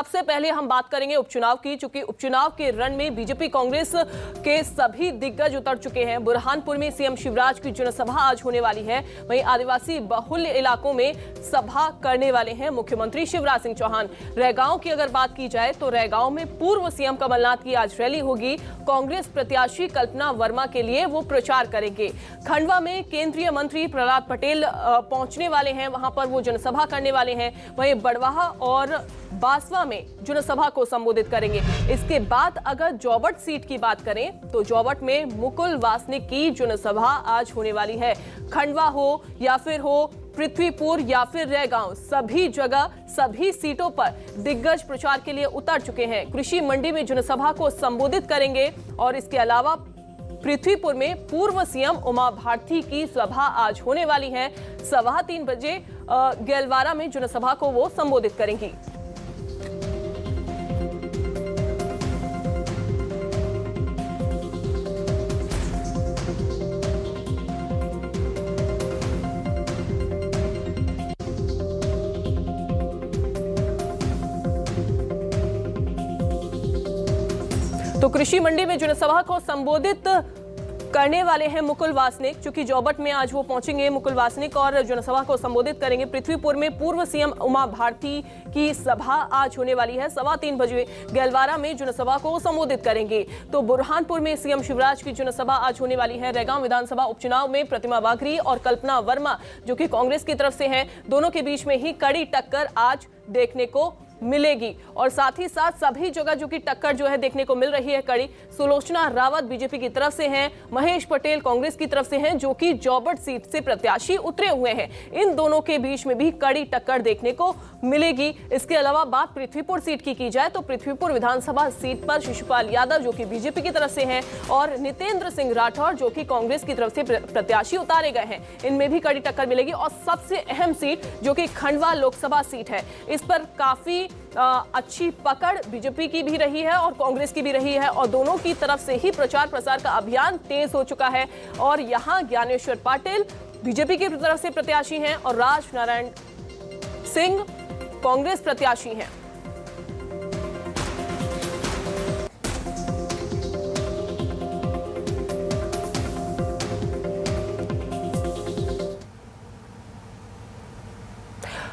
सबसे पहले हम बात करेंगे उपचुनाव की, चूंकि उपचुनाव के रण में बीजेपी कांग्रेस के सभी दिग्गज उतर चुके हैं। बुरहानपुर में सीएम शिवराज की जनसभा आज होने वाली है। वहीं आदिवासी बहुल इलाकों में सभा करने वाले हैं मुख्यमंत्री शिवराज सिंह चौहान। रैगांव की अगर बात की जाए तो रैगांव में पूर्व सीएम कमलनाथ की आज रैली होगी। कांग्रेस प्रत्याशी कल्पना वर्मा के लिए वो प्रचार करेंगे। खंडवा में केंद्रीय मंत्री प्रहलाद पटेल पहुंचने वाले हैं, वहां पर वो जनसभा करने वाले हैं। वहीं बड़वाहा और बासवा में जनसभा को संबोधित करेंगे। इसके बाद अगर जौबट सीट की बात करें तो जौबट में मुकुल वासनिक की जनसभा आज होने वाली है। खंडवा हो या फिर हो पृथ्वीपुर या फिर रैगांव, सभी जगह सभी सीटों पर दिग्गज प्रचार के लिए उतर चुके हैं। कृषि मंडी में जनसभा को संबोधित करेंगे और इसके अलावा पृथ्वीपुर में पूर्व सीएम उमा भारती की सभा आज होने वाली है। 3:15 बजे गेलवारा में जनसभा को वो संबोधित करेंगी। तो कृषि मंडी में जनसभा को संबोधित करने वाले हैं मुकुल वासनिक, चूंकि जौबट में आज वो पहुंचेंगे मुकुल वासनिक और जनसभा को संबोधित करेंगे। पृथ्वीपुर में पूर्व सीएम उमा भारती की सभा आज होने वाली है। 3:15 बजे गेलवारा में जनसभा को संबोधित करेंगे। तो बुरहानपुर में सीएम शिवराज की जनसभा आज होने वाली है। रैगांव विधानसभा उपचुनाव में प्रतिमा बागरी और कल्पना वर्मा जो कि कांग्रेस की तरफ से हैं, दोनों के बीच में ही कड़ी टक्कर आज देखने को मिलेगी। और साथ ही साथ सभी जगह जो कि टक्कर जो है देखने को मिल रही है कड़ी। सुलोचना रावत बीजेपी की तरफ से हैं, महेश पटेल कांग्रेस की तरफ से हैं जो कि जौबट सीट से प्रत्याशी उतरे हुए हैं। इन दोनों के बीच में भी कड़ी टक्कर देखने को मिलेगी। इसके अलावा बात पृथ्वीपुर सीट की जाए तो पृथ्वीपुर विधानसभा सीट पर शिशुपाल यादव जो कि बीजेपी की तरफ से हैं और नितेंद्र सिंह राठौर जो कि कांग्रेस की तरफ से प्रत्याशी उतारे गए हैं, इनमें भी कड़ी टक्कर मिलेगी। और सबसे अहम सीट जो कि खंडवा लोकसभा सीट है, इस पर काफी अच्छी पकड़ बीजेपी की भी रही है और कांग्रेस की भी रही है और दोनों की तरफ से ही प्रचार प्रसार का अभियान तेज हो चुका है। और यहां ज्ञानेश्वर पाटिल बीजेपी की तरफ से प्रत्याशी हैं और राज नारायण सिंह कांग्रेस प्रत्याशी हैं।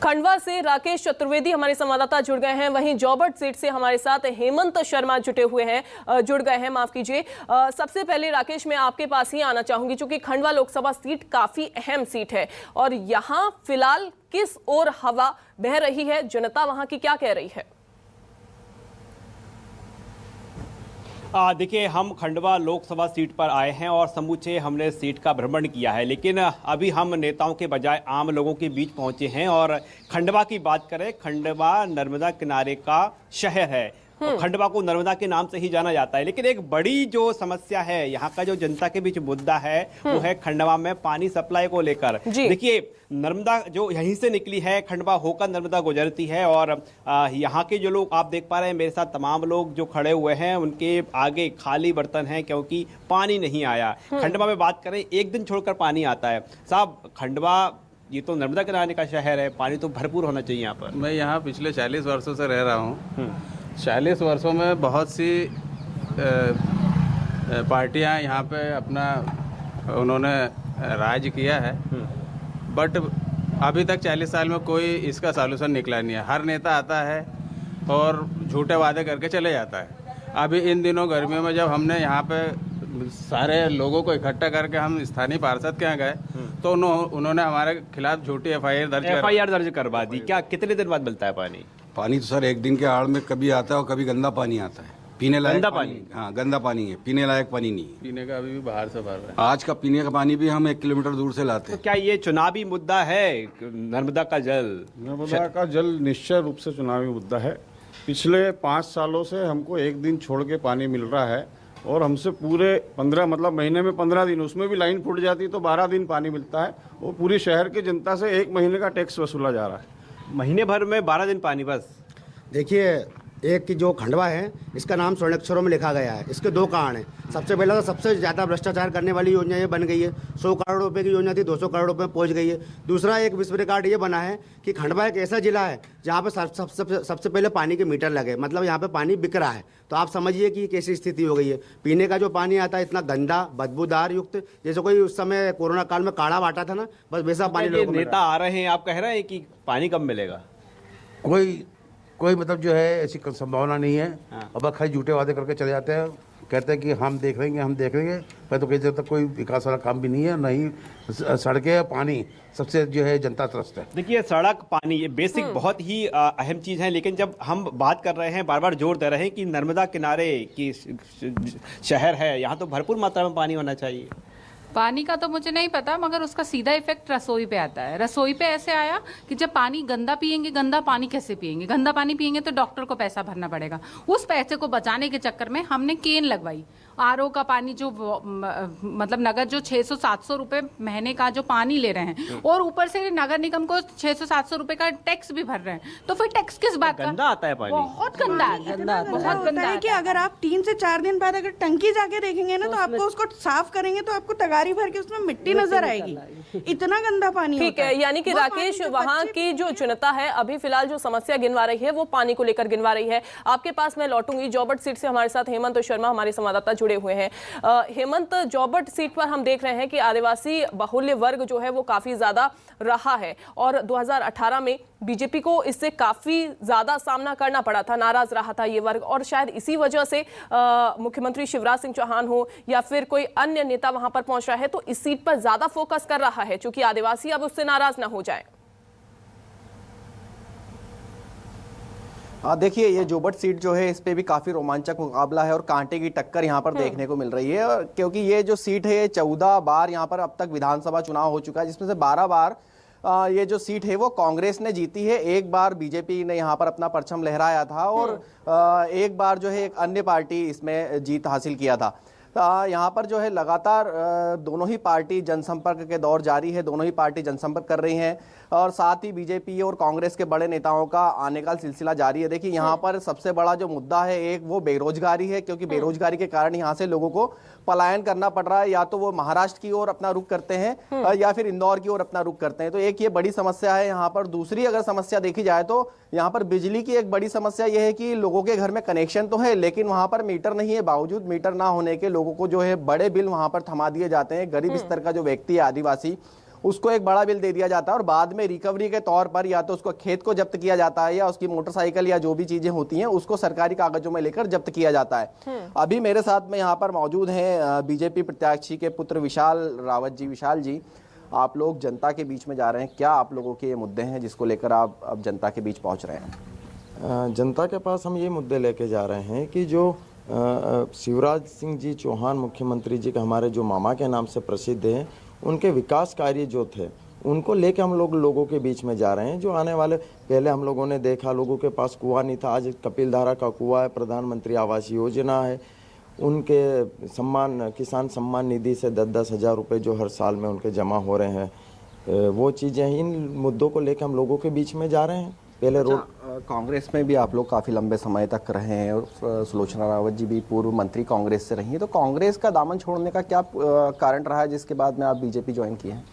खंडवा से राकेश चतुर्वेदी हमारे संवाददाता जुड़ गए हैं। वहीं जौबट सीट से हमारे साथ हेमंत शर्मा जुड़ गए हैं, माफ कीजिए। सबसे पहले राकेश, मैं आपके पास ही आना चाहूंगी, क्योंकि खंडवा लोकसभा सीट काफी अहम सीट है और यहां फिलहाल किस ओर हवा बह रही है, जनता वहां की क्या कह रही है? देखिए, हम खंडवा लोकसभा सीट पर आए हैं और समूचे हमने सीट का भ्रमण किया है, लेकिन अभी हम नेताओं के बजाय आम लोगों के बीच पहुंचे हैं। और खंडवा की बात करें, खंडवा नर्मदा किनारे का शहर है। खंडवा को नर्मदा के नाम से ही जाना जाता है, लेकिन एक बड़ी जो समस्या है यहाँ का, जो जनता के बीच मुद्दा है, वो है खंडवा में पानी सप्लाई को लेकर। देखिए, नर्मदा जो यहीं से निकली है, खंडवा होकर नर्मदा गुजरती है और यहाँ के जो लोग आप देख पा रहे हैं मेरे साथ, तमाम लोग जो खड़े हुए हैं उनके आगे खाली बर्तन हैं क्योंकि पानी नहीं आया। खंडवा में बात करें, एक दिन छोड़कर पानी आता है। साहब, खंडवा ये तो नर्मदा किनारे का शहर है, पानी तो भरपूर होना चाहिए यहाँ पर। मैं यहाँ पिछले 40 वर्षों से रह रहा हूँ। 40 वर्षों में बहुत सी पार्टियां यहाँ पे अपना उन्होंने राज किया है, बट अभी तक 40 साल में कोई इसका सॉल्यूशन निकला नहीं है। हर नेता आता है और झूठे वादे करके चले जाता है। अभी इन दिनों गर्मियों में जब हमने यहाँ पे सारे लोगों को इकट्ठा करके हम स्थानीय पार्षद के यहाँ गए तो उन्होंने हमारे खिलाफ झूठी एफआईआर दर्ज करवा दी। क्या कितने दिन बाद मिलता है पानी? पानी तो सर एक दिन के आड़ में कभी आता है और कभी गंदा पानी आता है। पीने लायक गंदा पानी? हाँ, गंदा पानी है, पीने लायक पानी नहीं है। पीने का अभी भी बाहर से भर रहा है। आज का पीने का पानी भी हम 1 किलोमीटर दूर से लाते हैं। तो क्या ये चुनावी मुद्दा है नर्मदा का जल? नर्मदा का जल निश्चय रूप से चुनावी मुद्दा है। पिछले 5 सालों से हमको एक दिन छोड़ के पानी मिल रहा है और हमसे पूरे 15 मतलब महीने में 15 दिन, उसमें भी लाइन फूट जाती तो 12 दिन पानी मिलता है। वो पूरी शहर की जनता से 1 महीने का टैक्स वसूला जा रहा है। महीने भर में 12 दिन पानी बस? देखिए, एक की जो खंडवा है इसका नाम स्वर्ण अक्षरों में लिखा गया है। इसके दो कारण हैं। सबसे पहला तो सबसे ज़्यादा भ्रष्टाचार करने वाली योजना ये बन गई है। 100 करोड़ रुपए की योजना थी, 200 करोड़ रुपए में पहुंच गई है। दूसरा एक विश्व रिकॉर्ड ये बना है कि खंडवा एक ऐसा जिला है जहाँ पर सबसे पहले पानी के मीटर लगे, मतलब यहाँ पे पानी बिक रहा है। तो आप समझिए कि कैसी स्थिति हो गई है। पीने का जो पानी आता है इतना गंदा बदबूदार युक्त, जैसे कोई उस समय कोरोना काल में काढ़ा बांटा था ना, बस वैसा पानी लोगों को मिल नेता रहा है। आ रहे हैं, आप कह रहे हैं कि पानी कब मिलेगा? कोई मतलब जो है ऐसी संभावना नहीं है। अब खाली झूठे वादे करके चले जाते हैं, कहते हैं कि हम देख लेंगे, पर तो कई देर तक कोई विकास वाला काम भी नहीं है, न ही सड़कें पानी सबसे जो है जनता त्रस्त है। देखिए, सड़क पानी ये बेसिक बहुत ही अहम चीज़ है, लेकिन जब हम बात कर रहे हैं, बार बार जोर दे रहे हैं कि नर्मदा किनारे की शहर है, यहाँ तो भरपूर मात्रा में पानी होना चाहिए। पानी का तो मुझे नहीं पता, मगर उसका सीधा इफेक्ट रसोई पे आता है। रसोई पे ऐसे आया कि जब पानी गंदा पिएंगे, गंदा पानी कैसे पिएंगे? गंदा पानी पिएंगे तो डॉक्टर को पैसा भरना पड़ेगा। उस पैसे को बचाने के चक्कर में हमने केन लगवाई। आरओ का पानी जो मतलब नगर जो 600-700 रुपए महीने का जो पानी ले रहे हैं, और ऊपर से नगर निगम को 600-700 रुपए का टैक्स भी भर रहे हैं, तो फिर टैक्स किस बात का? गंदा आता है पानी, बहुत गंदा बहुत गंदा है कि अगर आप 3 से 4 दिन बाद अगर टंकी जाके देखेंगे ना, तो आपको उसको साफ करेंगे तो आपको तगारी भर के उसमें मिट्टी नजर आएगी। इतना गंदा पानी ठीक है, यानी कि राकेश, वहाँ की जो जनता है अभी फिलहाल जो समस्या गिनवा रही है वो पानी को लेकर गिनवा रही है। आपके पास मैं लौटूंगी। जॉबर्ट सीट से हमारे साथ हेमंत शर्मा हमारे संवाददाता जुड़े हुए हैं। हेमंत, जॉबर्ट सीट पर हम देख रहे हैं कि आदिवासी बाहुल्य वर्ग जो है वो काफी ज्यादा रहा है, और 2018 में बीजेपी को इससे काफी ज्यादा सामना करना पड़ा था, नाराज रहा था ये वर्ग, और शायद इसी वजह से मुख्यमंत्री शिवराज सिंह चौहान हो या फिर कोई अन्य नेता वहां पर पहुंच रहा है तो इस सीट पर ज्यादा फोकस कर रहा है, क्योंकि आदिवासी अब उससे नाराज ना हो जाए। देखिए, ये जोबट सीट जो है इस पे भी काफ़ी रोमांचक मुकाबला है और कांटे की टक्कर यहाँ पर देखने को मिल रही है, क्योंकि ये जो सीट है 14 बार यहाँ पर अब तक विधानसभा चुनाव हो चुका है, जिसमें से 12 बार ये जो सीट है वो कांग्रेस ने जीती है। एक बार बीजेपी ने यहाँ पर अपना परचम लहराया था और एक बार जो है एक अन्य पार्टी इसमें जीत हासिल किया था। यहाँ पर जो है लगातार दोनों ही पार्टी जनसंपर्क के दौर जारी है, दोनों ही पार्टी जनसंपर्क कर रही हैं, और साथ ही बीजेपी और कांग्रेस के बड़े नेताओं का आने का सिलसिला जारी है। देखिए, यहाँ पर सबसे बड़ा जो मुद्दा है एक वो बेरोजगारी है, क्योंकि बेरोजगारी के कारण यहाँ से लोगों को पलायन करना पड़ रहा है, या तो वो महाराष्ट्र की ओर अपना रुख करते हैं या फिर इंदौर की ओर अपना रुख करते हैं। तो एक ये बड़ी समस्या है यहाँ पर। दूसरी अगर समस्या देखी जाए तो यहाँ पर बिजली की एक बड़ी समस्या यह है कि लोगों के घर में कनेक्शन तो है, लेकिन वहाँ पर मीटर नहीं है। बावजूद मीटर ना होने के लोगों को जो है बड़े बिल वहाँ पर थमा दिए जाते हैं। गरीब स्तर का जो व्यक्ति है, आदिवासी, उसको एक बड़ा बिल दे दिया जाता है और बाद में रिकवरी के तौर पर या तो उसको खेत को जब्त किया जाता है या उसकी मोटरसाइकिल या जो भी चीजें होती हैं उसको सरकारी कागजों में लेकर जब्त किया जाता है। अभी मेरे साथ में यहाँ पर मौजूद हैं बीजेपी प्रत्याशी के पुत्र विशाल रावत जी। विशाल जी, आप लोग जनता के बीच में जा रहे हैं, क्या आप लोगों के ये मुद्दे हैं जिसको लेकर आप अब जनता के बीच पहुंच रहे हैं? जनता के पास हम ये मुद्दे लेके जा रहे हैं कि जो शिवराज सिंह जी चौहान मुख्यमंत्री जी के हमारे जो मामा के नाम से प्रसिद्ध हैं, उनके विकास कार्य जो थे उनको लेके हम लोगों के बीच में जा रहे हैं। जो आने वाले, पहले हम लोगों ने देखा लोगों के पास कुआं नहीं था, आज कपिल धारा का कुआं है, प्रधानमंत्री आवास योजना है, उनके सम्मान, किसान सम्मान निधि से 10-10 हज़ार रुपये जो हर साल में उनके जमा हो रहे हैं, वो चीज़ें, इन मुद्दों को लेकर हम लोगों के बीच में जा रहे हैं। पहले रोड कांग्रेस में भी आप लोग काफ़ी लंबे समय तक रहे हैं और सुलोचना रावत जी भी पूर्व मंत्री कांग्रेस से रही हैं, तो कांग्रेस का दामन छोड़ने का क्या कारण रहा है जिसके बाद में आप बीजेपी ज्वाइन किए हैं?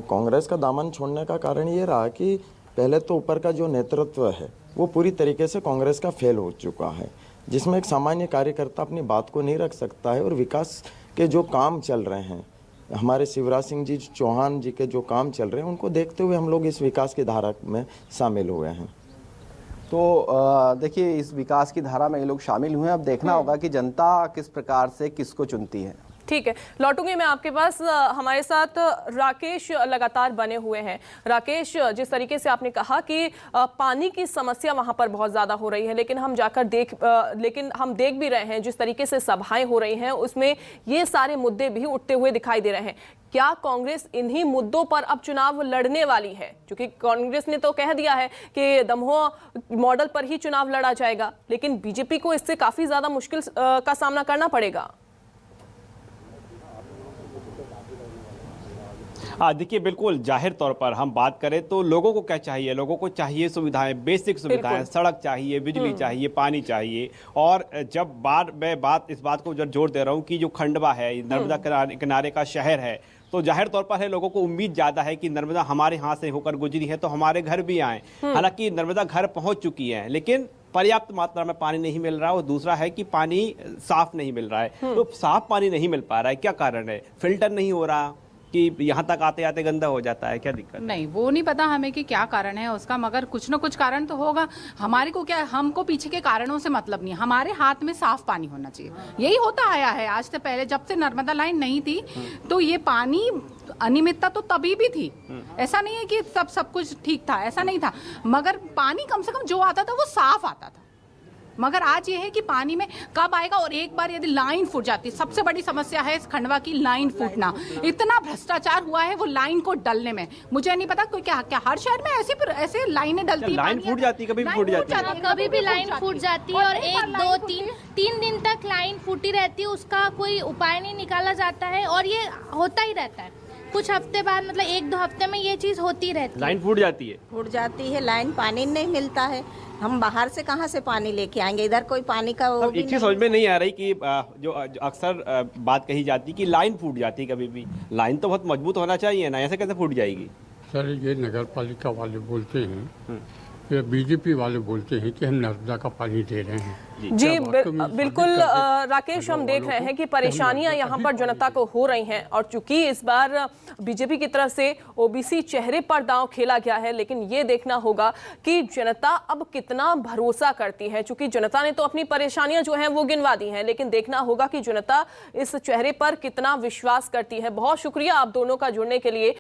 कांग्रेस का दामन छोड़ने का कारण ये रहा कि पहले तो ऊपर का जो नेतृत्व है वो पूरी तरीके से कांग्रेस का फेल हो चुका है, जिसमें एक सामान्य कार्यकर्ता अपनी बात को नहीं रख सकता है। और विकास के जो काम चल रहे हैं, हमारे शिवराज सिंह जी चौहान जी के जो काम चल रहे हैं, उनको देखते हुए हम लोग इस विकास की धारा में शामिल हुए हैं। तो देखिए, इस विकास की धारा में ये लोग शामिल हुए हैं। अब देखना होगा कि जनता किस प्रकार से किसको चुनती है। ठीक है, लौटूंगी मैं आपके पास। हमारे साथ राकेश लगातार बने हुए हैं। राकेश, जिस तरीके से आपने कहा कि पानी की समस्या वहां पर बहुत ज्यादा हो रही है, लेकिन हम देख भी रहे हैं जिस तरीके से सभाएं हो रही हैं उसमें ये सारे मुद्दे भी उठते हुए दिखाई दे रहे हैं। क्या कांग्रेस इन्हीं मुद्दों पर अब चुनाव लड़ने वाली है? क्योंकि कांग्रेस ने तो कह दिया है कि दमोह मॉडल पर ही चुनाव लड़ा जाएगा, लेकिन बीजेपी को इससे काफी ज्यादा मुश्किल का सामना करना पड़ेगा। देखिए, बिल्कुल जाहिर तौर पर हम बात करें तो लोगों को क्या चाहिए? लोगों को चाहिए सुविधाएं, बेसिक सुविधाएं, सड़क चाहिए, बिजली चाहिए, पानी चाहिए। और जब मैं इस बात को जोर दे रहा हूँ कि जो खंडवा है, नर्मदा किनारे का शहर है, तो जाहिर तौर पर है लोगों को उम्मीद ज्यादा है कि नर्मदा हमारे यहाँ से होकर गुजरी है तो हमारे घर भी आए। हालांकि नर्मदा घर पहुंच चुकी है, लेकिन पर्याप्त मात्रा में पानी नहीं मिल रहा है। और दूसरा है कि पानी साफ नहीं मिल रहा है। तो साफ पानी नहीं मिल पा रहा है, क्या कारण है? फिल्टर नहीं हो रहा कि यहाँ तक आते आते गंदा हो जाता है, क्या दिक्कत? नहीं, वो नहीं पता हमें कि क्या कारण है उसका, मगर कुछ ना कुछ कारण तो होगा। हमारे को क्या, हमको पीछे के कारणों से मतलब नहीं, हमारे हाथ में साफ पानी होना चाहिए। यही होता आया है आज से पहले, जब से नर्मदा लाइन नहीं थी तो ये पानी अनियमितता तो तभी भी थी। ऐसा नहीं है कि सब कुछ ठीक था, ऐसा नहीं था, मगर पानी कम से कम जो आता था वो साफ आता था। मगर आज ये है कि पानी में कब आएगा, और एक बार यदि लाइन फूट जाती, सबसे बड़ी समस्या है इस खंडवा की लाइन फूटना। इतना भ्रष्टाचार हुआ है वो लाइन को डलने में। मुझे नहीं पता कोई क्या हर शहर में ऐसे लाइनें डलती है। लाइन फूट जाती है, कभी भी फूट जाती है, कभी भी लाइन फूट जाती है, और 1 2 3 दिन तक लाइन फूटी रहती है, उसका कोई उपाय नहीं निकाला जाता है, और ये होता ही रहता है। कुछ हफ्ते बाद, मतलब 1 2 हफ्ते में ये चीज होती रहती है। लाइन फूट जाती है, लाइन, पानी नहीं मिलता है। हम बाहर से कहाँ से पानी लेके आएंगे? इधर कोई पानी का वो भी एक चीज समझ में नहीं आ रही कि जो अक्सर बात कही जाती कि लाइन फूट जाती है कभी भी। लाइन तो बहुत मजबूत होना चाहिए ना, ऐसे कैसे फूट जाएगी? सर, ये नगर पालिका वाले बोलते हैं, ये बीजेपी वाले बोलते हैं कि हम नर्मदा का पानी दे रहे हैं। जी बिल्कुल राकेश, हम देख रहे हैं कि परेशानियां यहाँ पर जनता को हो रही हैं, और चूंकि इस बार बीजेपी की तरफ से ओबीसी चेहरे पर दांव खेला गया है, लेकिन ये देखना होगा कि जनता अब कितना भरोसा करती है। चूंकि जनता ने तो अपनी परेशानियां जो हैं वो गिनवा दी हैं, लेकिन देखना होगा कि जनता इस चेहरे पर कितना विश्वास करती है। बहुत शुक्रिया आप दोनों का जुड़ने के लिए।